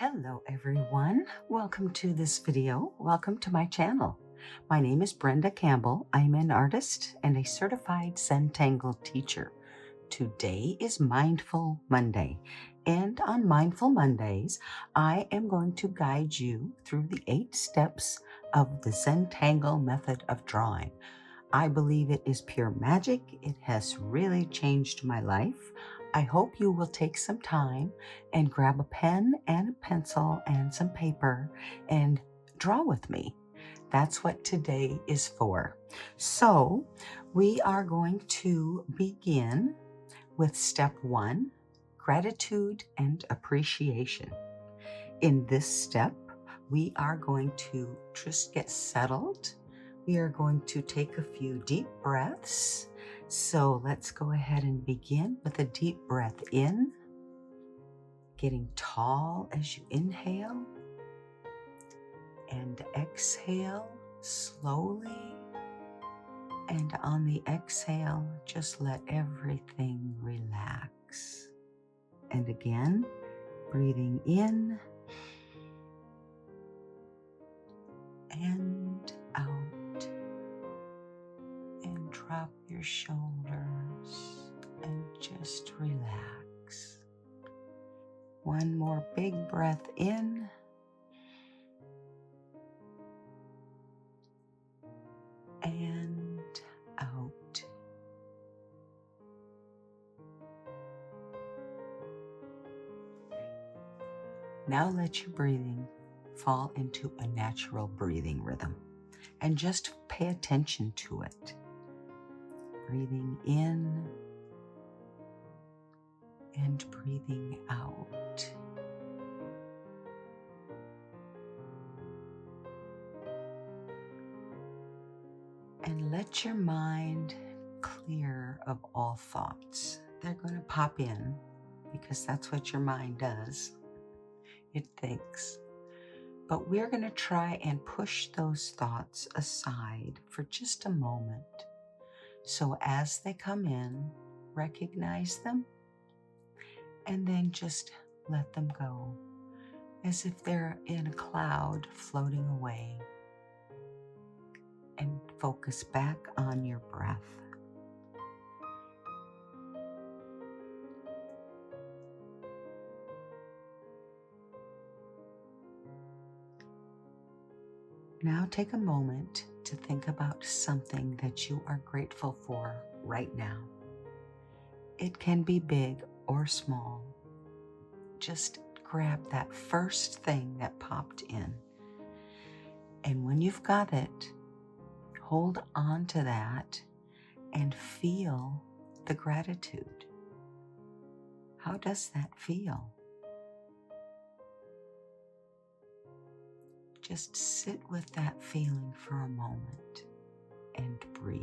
Hello everyone, welcome to this video. Welcome to my channel. My name is Brenda Campbell. I'm an artist and a certified Zentangle teacher. Today is Mindful Monday, and on Mindful Mondays, I am going to guide you through the 8 steps of the Zentangle method of drawing. I believe it is pure magic. It has really changed my life. I hope you will take some time and grab a pen and a pencil and some paper and draw with me. That's what today is for. So we are going to begin with step 1, gratitude and appreciation. In this step, we are going to just get settled. We are going to take a few deep breaths. So let's go ahead and begin with a deep breath in, getting tall as you inhale, and exhale slowly. And on the exhale, just let everything relax. And again, breathing in and out. And drop your shoulders and just relax. One more big breath in. And out. Now let your breathing fall into a natural breathing rhythm and just pay attention to it. Breathing in and breathing out. And let your mind clear of all thoughts. They're going to pop in because that's what your mind does. It thinks. But we're going to try and push those thoughts aside for just a moment. So as they come in, recognize them and then just let them go as if they're in a cloud floating away. And focus back on your breath. Now take a moment to think about something that you are grateful for right now. It can be big or small. Just grab that first thing that popped in. And when you've got it, hold on to that and feel the gratitude. How does that feel? Just sit with that feeling for a moment and breathe.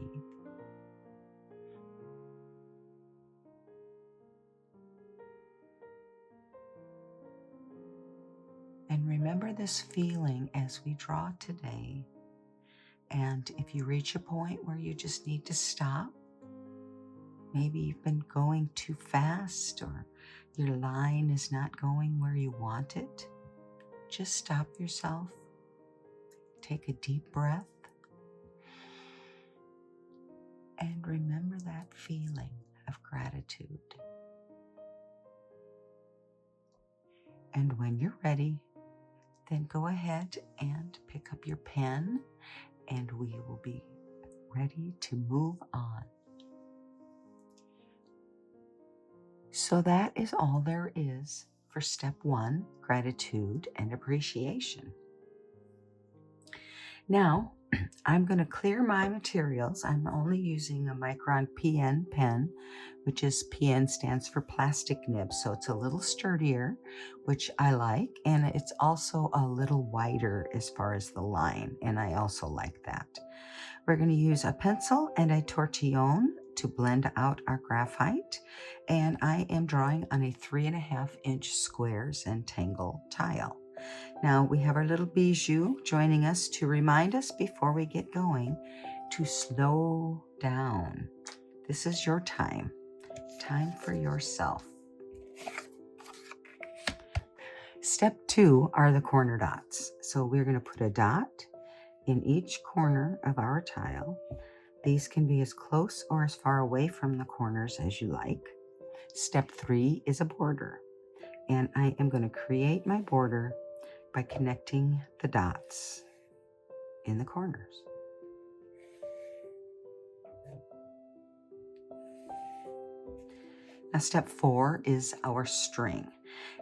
And remember this feeling as we draw today. And if you reach a point where you just need to stop, maybe you've been going too fast or your line is not going where you want it, just stop yourself. Take a deep breath and remember that feeling of gratitude. And when you're ready, then go ahead and pick up your pen and we will be ready to move on. So that is all there is for step 1, gratitude and appreciation. Now, I'm going to clear my materials. I'm only using a Micron PN pen, which is PN stands for plastic nib. So it's a little sturdier, which I like. And it's also a little wider as far as the line. And I also like that. We're going to use a pencil and a tortillon to blend out our graphite. And I am drawing on a 3.5-inch square Zentangle tile. Now we have our little bijou joining us to remind us before we get going to slow down. This is your time for yourself. Step 2 are the corner dots. So we're going to put a dot in each corner of our tile. These can be as close or as far away from the corners as you like. Step 3 is a border. And I am going to create my border by connecting the dots in the corners. Now, step 4 is our string.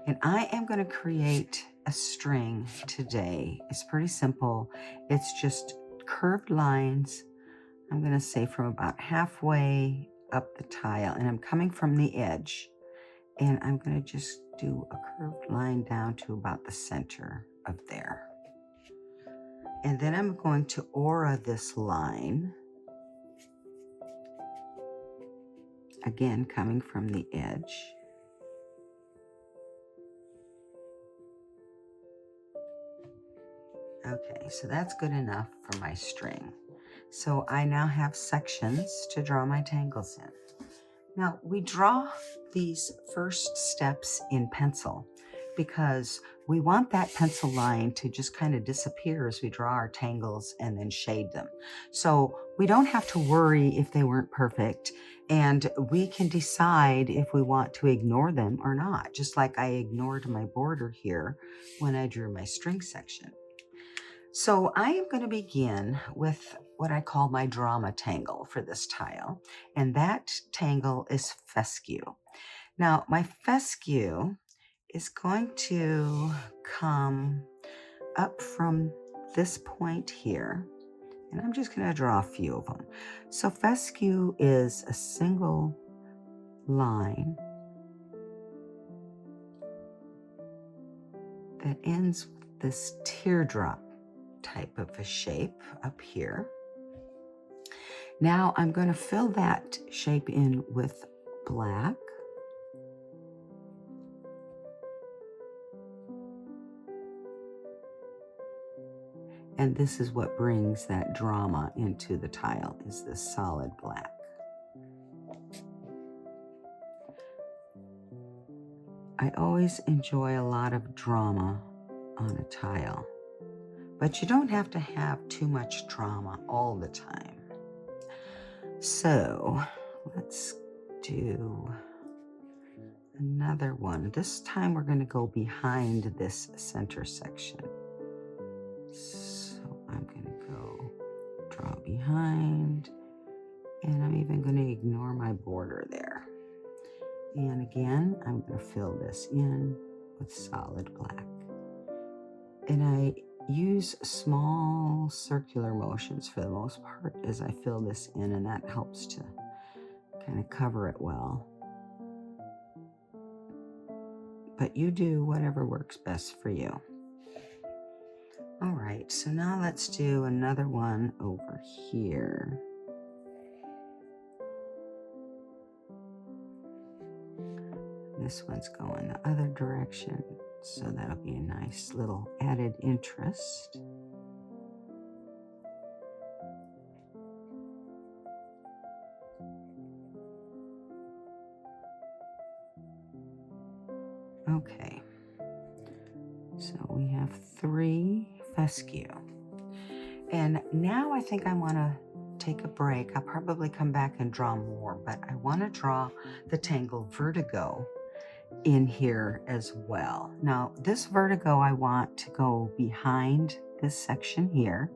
And I am going to create a string today. It's pretty simple. It's just curved lines. I'm going to say from about halfway up the tile, and I'm coming from the edge. And I'm going to just do a curved line down to about the center of there. And then I'm going to aura this line. Again, coming from the edge. Okay, so that's good enough for my string. So I now have sections to draw my tangles in. Now, we draw these first steps in pencil because we want that pencil line to just kind of disappear as we draw our tangles and then shade them. So we don't have to worry if they weren't perfect, and we can decide if we want to ignore them or not, just like I ignored my border here when I drew my string section. So I am going to begin with what I call my drama tangle for this tile, and that tangle is fescue. Now, my fescue is going to come up from this point here, and I'm just going to draw a few of them. So fescue is a single line that ends with this teardrop type of a shape up here. Now I'm going to fill that shape in with black. And this is what brings that drama into the tile, is this solid black. I always enjoy a lot of drama on a tile, but you don't have to have too much drama all the time. So let's do another one. This time we're going to go behind this center section. So I'm going to go draw behind, and I'm even going to ignore my border there. And again, I'm going to fill this in with solid black. And I use small circular motions for the most part as I fill this in, and that helps to kind of cover it well. But you do whatever works best for you. All right, so now let's do another one over here. This one's going the other direction, so that'll be a nice little added interest. Okay, so we have 3 fescue. And now I think I want to take a break. I'll probably come back and draw more, but I want to draw the tangle vertigo in here as well. Now, this vertigo I want to go behind this section here.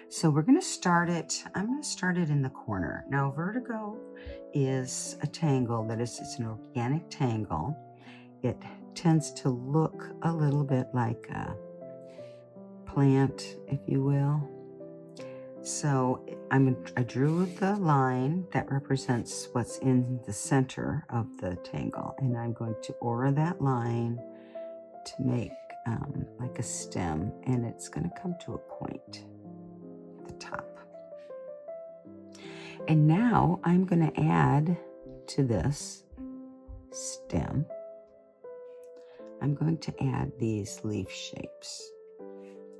So we're going to start it, I'm going to start it in the corner. Now, vertigo is a tangle that is, it's an organic tangle. It tends to look a little bit like a plant, if you will. So I drew the line that represents what's in the center of the tangle, and I'm going to aura that line to make like a stem, and it's going to come to a point at the top. And now I'm going to add to this stem, I'm going to add these leaf shapes.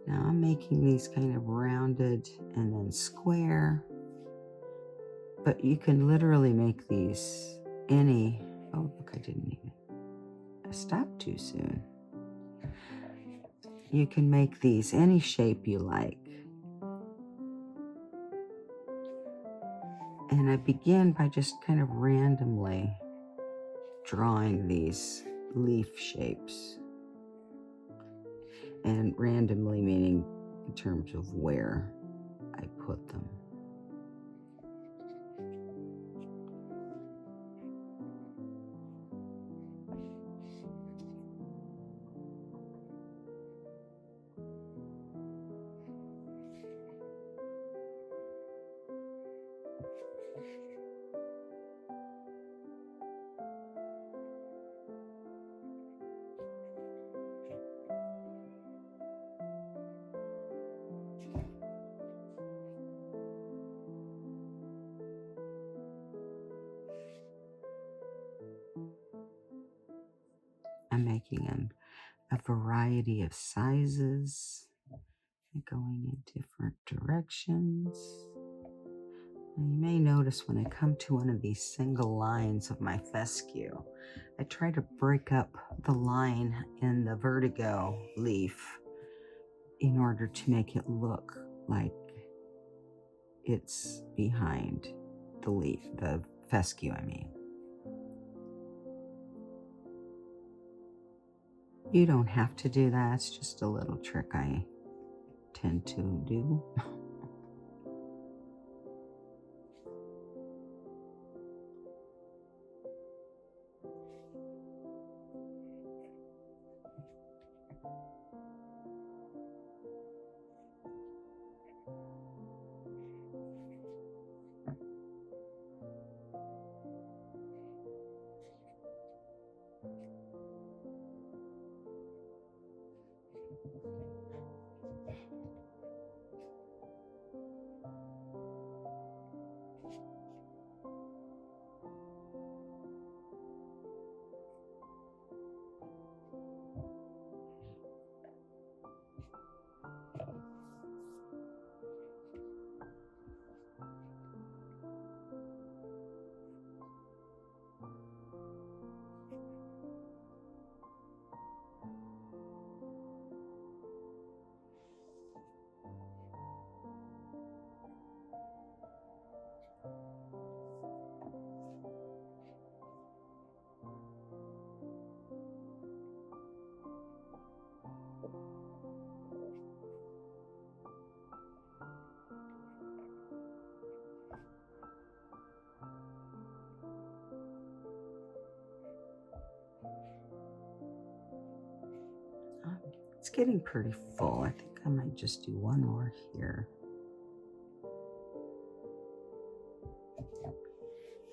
Now I'm making these kind of rounded and then square, but you can literally make these any, oh look, I stopped too soon. You can make these any shape you like. And I begin by just kind of randomly drawing these leaf shapes. And randomly meaning in terms of where I put them. I'm making them a variety of sizes, going in different directions. Now you may notice when I come to one of these single lines of my fescue, I try to break up the line in the vertigo leaf in order to make it look like it's behind the leaf, the fescue, I mean. You don't have to do that. It's just a little trick I tend to do. It's getting pretty full. I think I might just do one more here.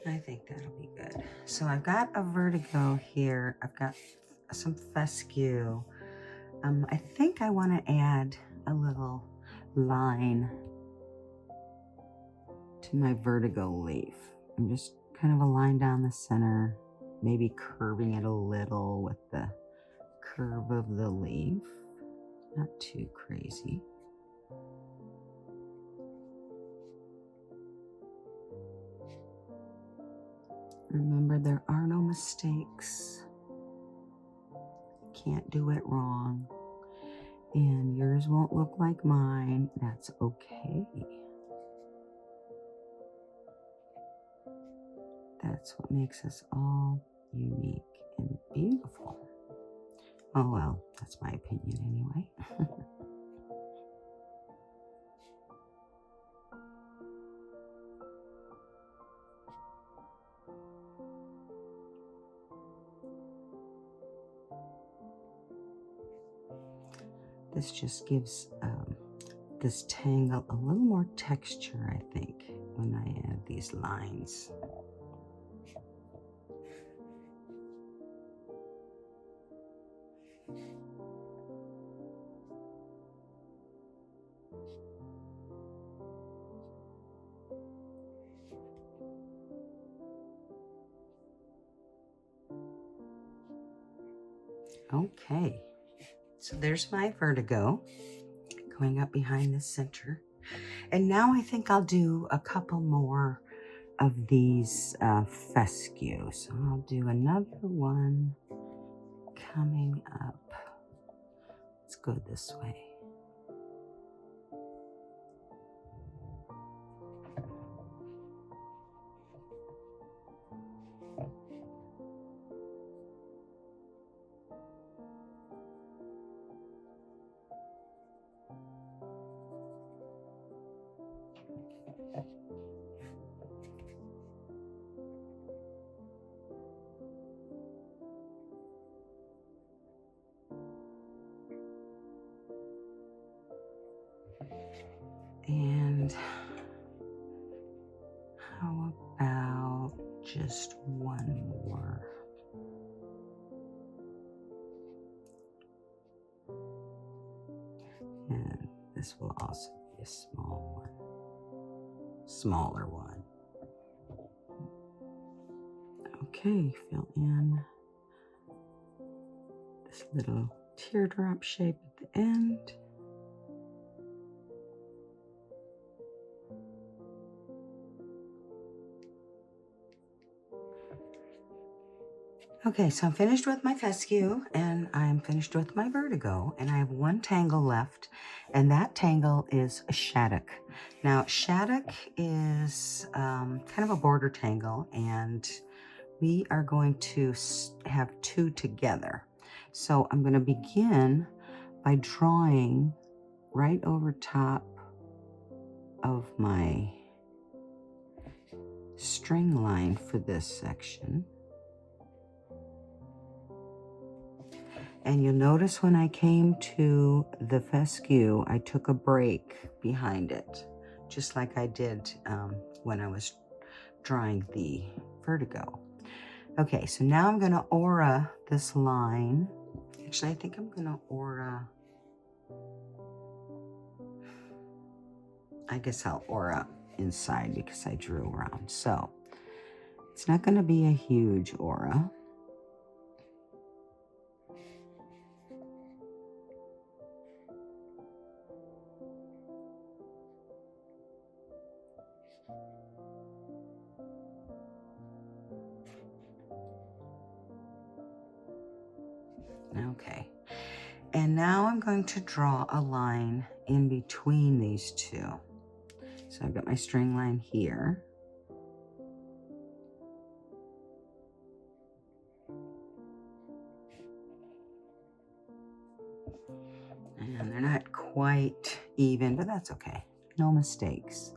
I think that'll be good. So I've got a vertigo here. I've got some fescue. I think I want to add a little line to my vertigo leaf. I'm just kind of a line down the center, maybe curving it a little with the curve of the leaf. Not too crazy. Remember, there are no mistakes. Can't do it wrong. And yours won't look like mine. That's okay. That's what makes us all unique and beautiful. Oh well, that's my opinion anyway. This just gives this tangle a little more texture, I think, when I add these lines. Okay, so there's my vertigo going up behind the center. And now I think I'll do a couple more of these fescue. So I'll do another one coming up. Let's go this way. And how about just one more? And this will also be a small one, smaller one. Okay, fill in this little teardrop shape at the end. Okay, so I'm finished with my fescue and I'm finished with my vertigo, and I have one tangle left, and that tangle is a shattuck. Now, shattuck is kind of a border tangle, and we are going to have two together. So I'm going to begin by drawing right over top of my string line for this section. And you'll notice when I came to the fescue, I took a break behind it, just like I did when I was drawing the vertigo. Okay, so now I'm going to aura this line. Actually, I think I'm going to aura. I guess I'll aura inside because I drew around. So it's not going to be a huge aura. Okay, and now I'm going to draw a line in between these two. So I've got my string line here. And they're not quite even, but that's okay. No mistakes.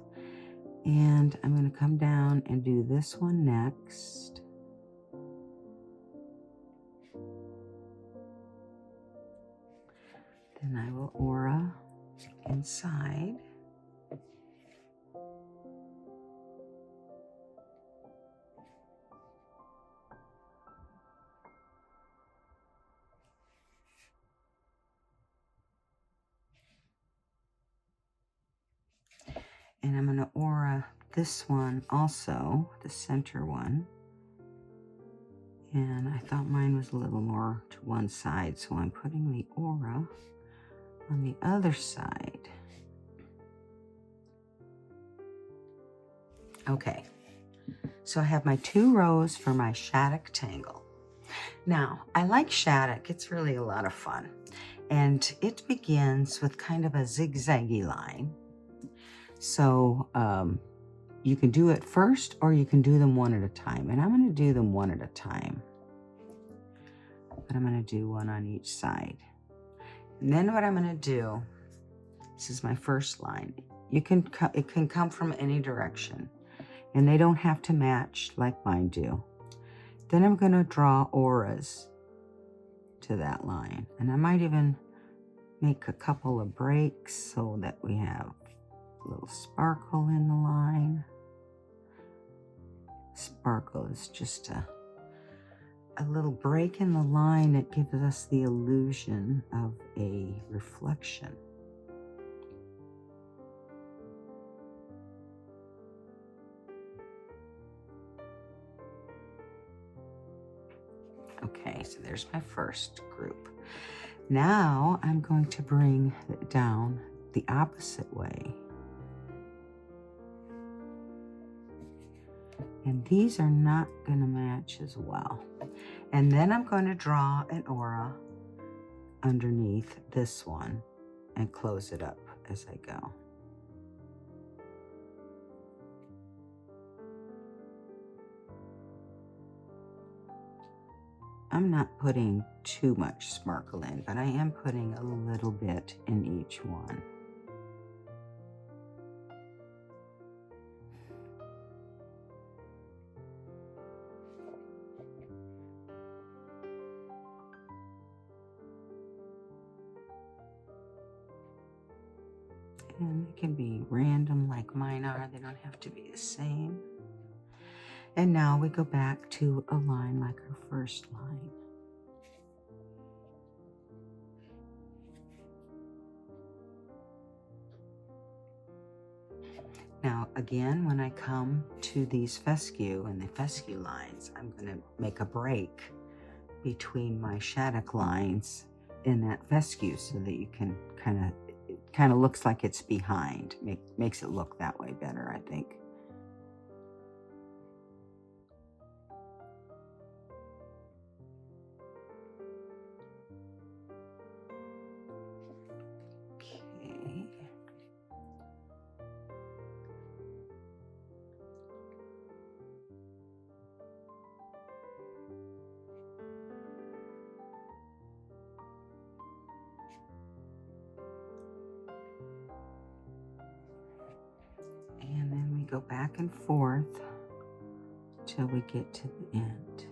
And I'm going to come down and do this one next. Then I will aura inside. And I'm going to aura this one also, the center one. And I thought mine was a little more to one side, so I'm putting the aura on the other side. Okay, so I have my 2 rows for my shattuck tangle. Now, I like shattuck. It's really a lot of fun. And it begins with kind of a zigzaggy line. So you can do it first, or you can do them one at a time. And I'm going to do them one at a time. But I'm going to do one on each side. And then what I'm going to do, this is my first line. It can come from any direction. And they don't have to match like mine do. Then I'm going to draw auras to that line. And I might even make a couple of breaks so that we have a little sparkle in the line. Sparkle is just a little break in the line that gives us the illusion of a reflection. Okay, so there's my first group. Now I'm going to bring it down the opposite way. And these are not going to match as well. And then I'm going to draw an aura underneath this one and close it up as I go. I'm not putting too much sparkle in, but I am putting a little bit in each one. And they can be random like mine are. They don't have to be the same. And now we go back to a line like our first line. Now again, when I come to these fescue and the fescue lines, I'm going to make a break between my shattuck lines in that fescue so that you can it kind of looks like it's behind. Makes it look that way better, I think. Okay. And then we go back and forth till we get to the end.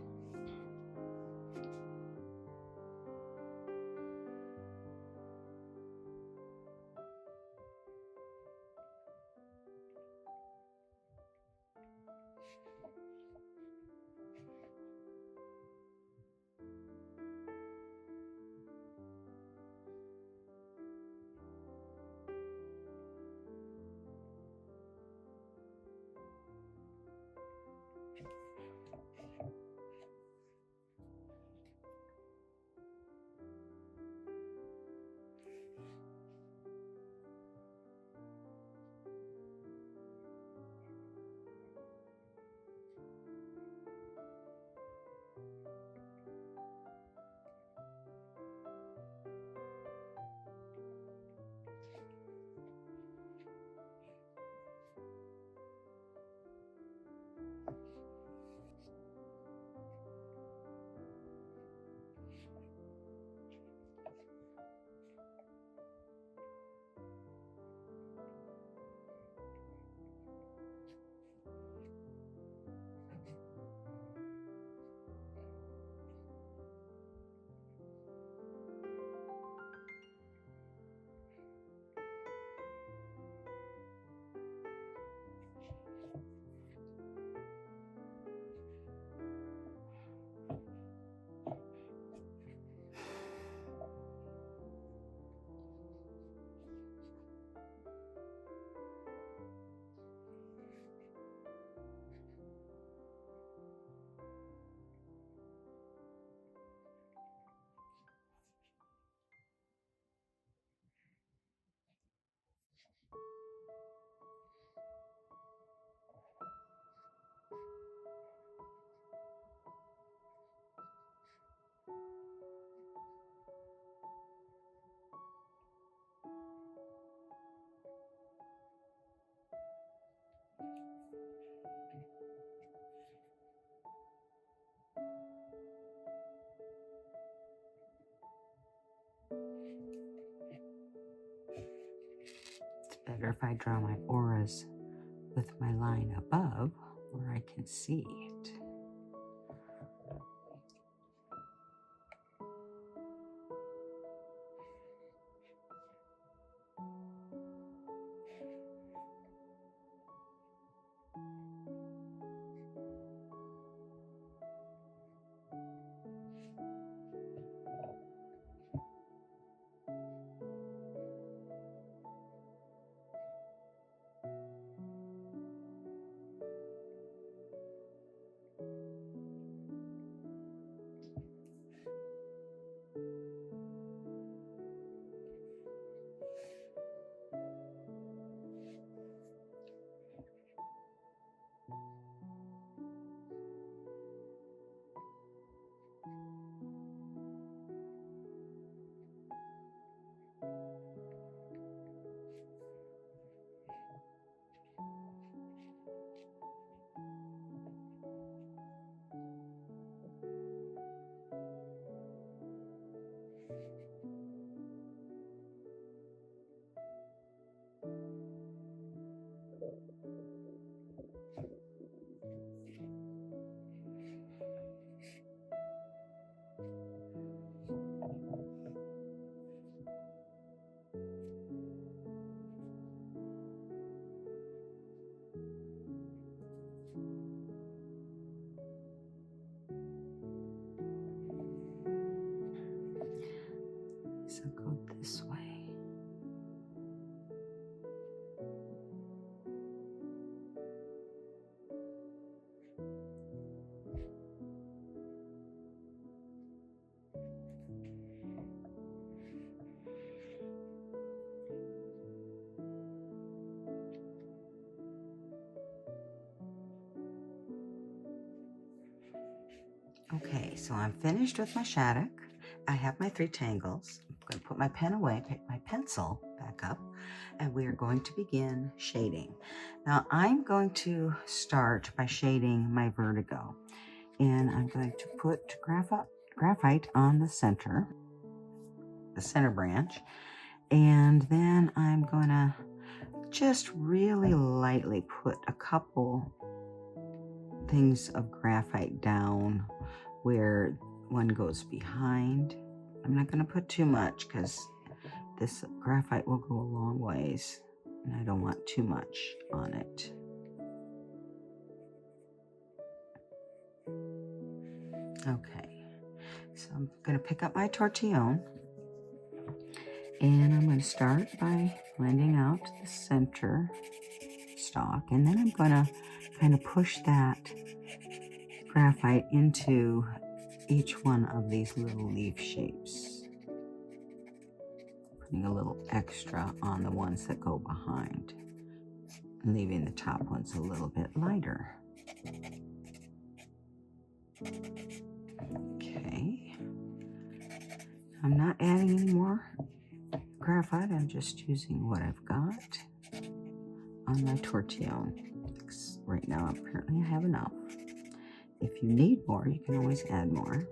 It's better if I draw my auras with my line above where I can see it. Okay, so I'm finished with my Shattuck. I have my 3 tangles. I'm going to put my pen away, pick my pencil back up, and we are going to begin shading. Now I'm going to start by shading my vertigo, and I'm going to put graphite on the center branch, and then I'm going to just really lightly put a couple things of graphite down where one goes behind. I'm not going to put too much because this graphite will go a long ways and I don't want too much on it. Okay, so I'm going to pick up my tortillon and I'm going to start by blending out the center stalk, and then I'm going to kind of push that graphite into each one of these little leaf shapes, putting a little extra on the ones that go behind and leaving the top ones a little bit lighter. Okay, I'm not adding any more graphite, I'm just using what I've got on my tortillon. Right now apparently I have enough. If you need more, you can always add more.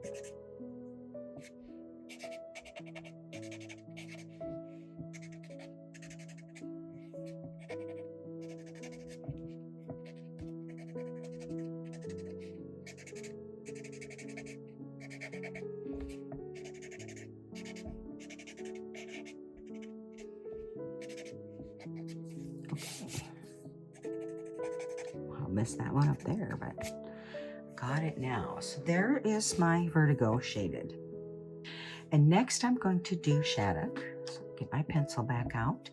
I'll mess that one up there, but got it now. So there is my vertigo shaded. And next I'm going to do Shattuck. So get my pencil back out.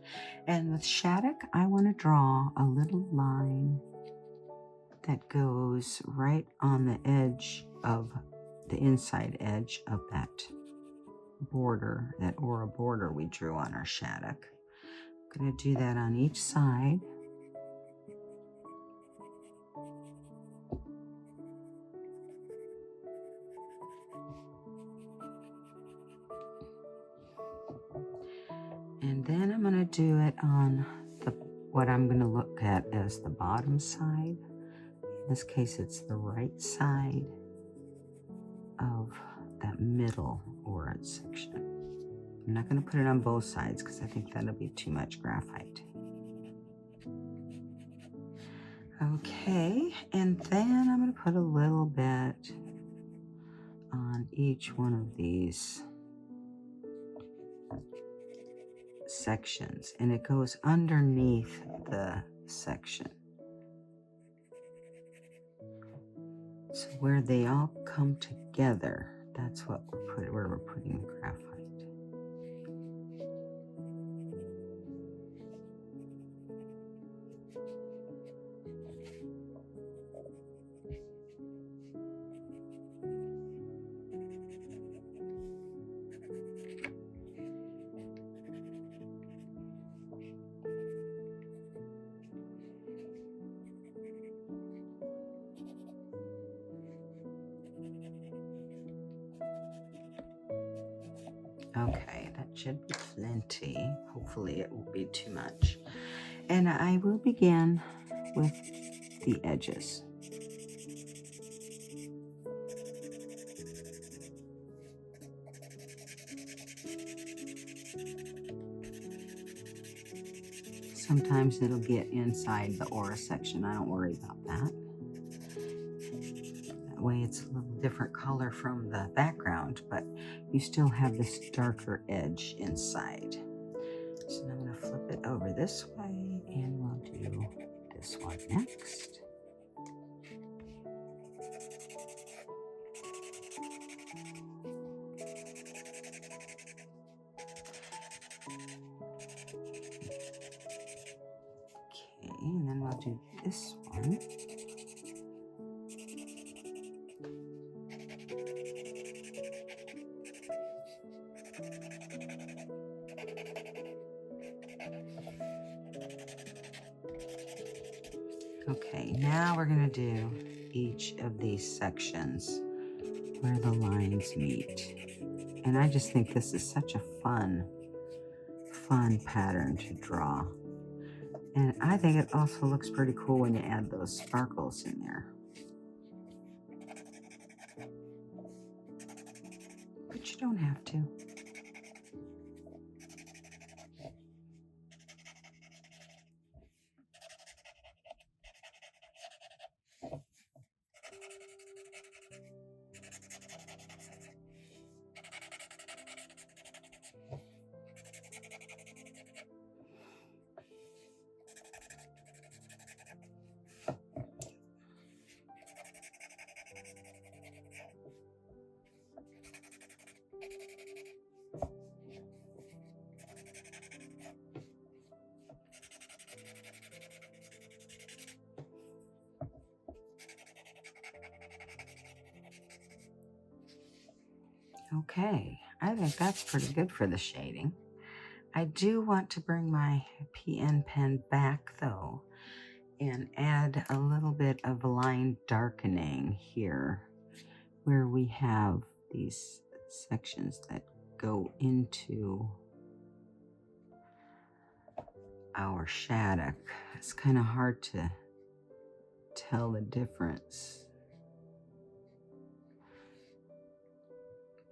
And with Shattuck, I want to draw a little line that goes right on the edge of the inside edge of that border, that aura border we drew on our Shattuck. I'm going to do that on each side. And then I'm going to do it on what I'm going to look at as the bottom side. In this case, it's the right side of that middle aura section. I'm not going to put it on both sides because I think that'll be too much graphite. Okay, and then I'm going to put a little bit on each one of these sections, and it goes underneath the section. So where they all come together, that's what where we're putting the graphite. Okay, that should be plenty. Hopefully it won't be too much. And I will begin with the edges. Sometimes it'll get inside the aura section. I don't worry about that. That way it's a little different color from the background, but you still have this darker edge inside. So now I'm going to flip it over this way, and we'll do this one next. Okay, and then we'll do this one. Okay, now we're going to do each of these sections where the lines meet. And I just think this is such a fun pattern to draw. And I think it also looks pretty cool when you add those sparkles in there. But you don't have to. Okay, I think that's pretty good for the shading. I do want to bring my PN pen back though and add a little bit of line darkening here where we have these sections that go into our shaddock. It's kind of hard to tell the difference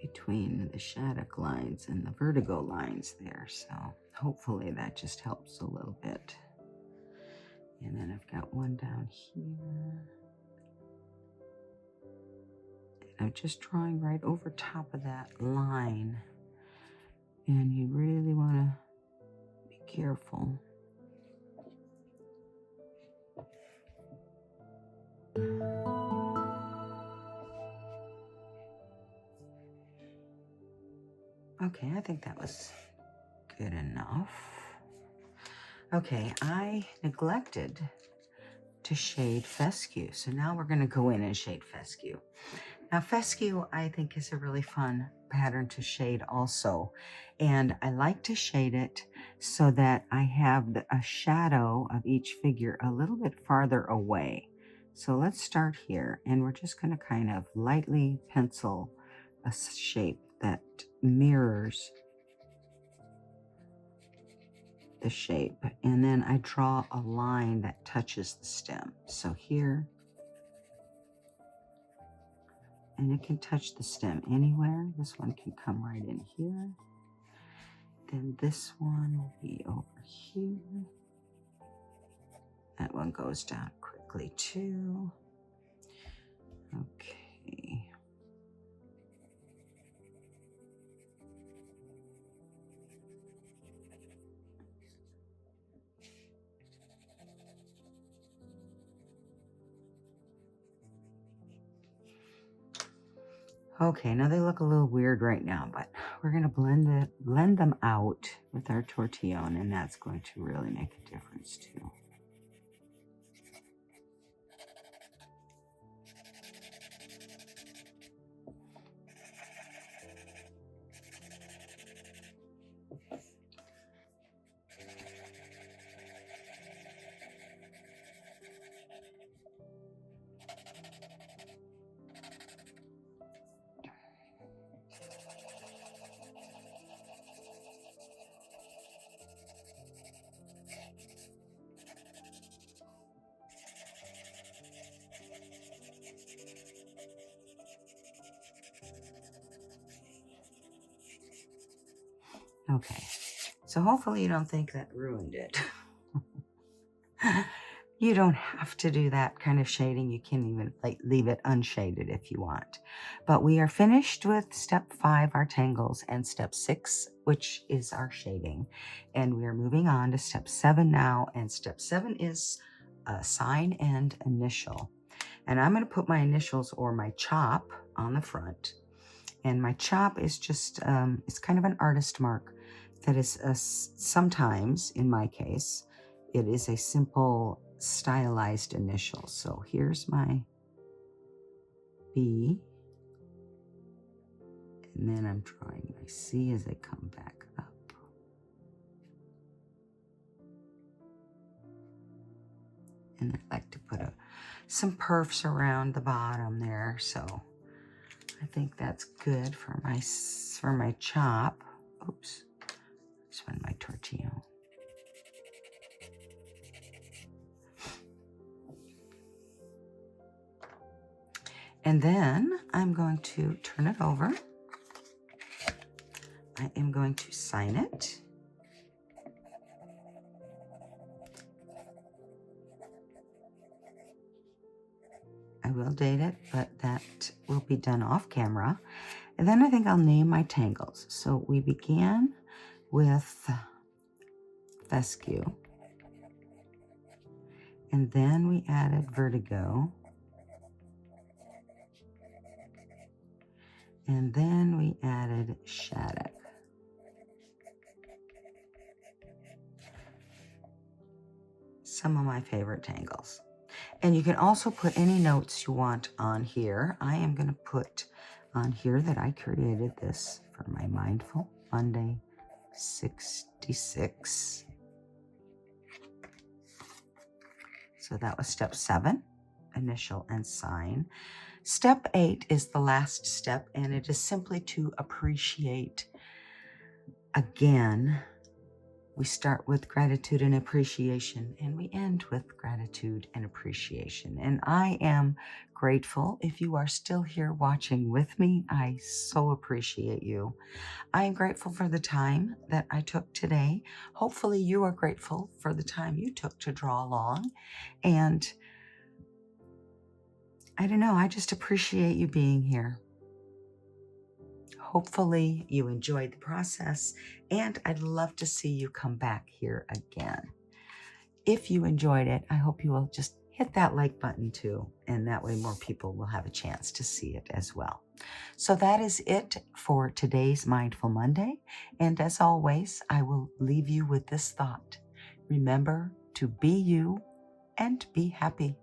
between the shaddock lines and the vertigo lines there, so hopefully that just helps a little bit. And then I've got one down here. And I'm just drawing right over top of that line. And you really want to be careful. Okay, I think that was good enough. Okay, I neglected to shade fescue, so now we're going to go in and shade fescue. Now, fescue, I think, is a really fun pattern to shade also, and I like to shade it so that I have a shadow of each figure a little bit farther away. So let's start here, and we're just going to kind of lightly pencil a shape that mirrors the shape, and then I draw a line that touches the stem. So here, and it can touch the stem anywhere. This one can come right in here. Then this one will be over here. That one goes down quickly too. Okay. Okay, now they look a little weird right now, but we're going to blend them out with our tortillon, and that's going to really make a difference too. Okay, so hopefully you don't think that ruined it. You don't have to do that kind of shading. You can even leave it unshaded if you want. But we are finished with step 5, our tangles, and step 6, which is our shading. And we are moving on to step 7 now. And step 7 is a sign and initial. And I'm going to put my initials or my chop on the front. And my chop is just, it's kind of an artist mark that is sometimes, in my case, it is a simple stylized initial. So here's my B, and then I'm drawing my C as I come back up. And I like to put some perfs around the bottom there, so I think that's good for my chop. Oops, this one my tortilla. And then I'm going to turn it over. I am going to sign it. I will date it, but that will be done off camera. And then I think I'll name my tangles. So we began with fescue. And then we added vertigo. And then we added shattuck. Some of my favorite tangles. And you can also put any notes you want on here. I am going to put on here that I created this for my Mindful Monday 66. So that was step 7, initial and sign. Step 8 is the last step, and it is simply to appreciate. Again, we start with gratitude and appreciation, and we end with gratitude and appreciation. And I am grateful if you are still here watching with me. I so appreciate you. I am grateful for the time that I took today. Hopefully you are grateful for the time you took to draw along. And I don't know, I just appreciate you being here. Hopefully you enjoyed the process, and I'd love to see you come back here again. If you enjoyed it, I hope you will just hit that like button too, and that way more people will have a chance to see it as well. So that is it for today's Mindful Monday, and as always, I will leave you with this thought. Remember to be you and be happy.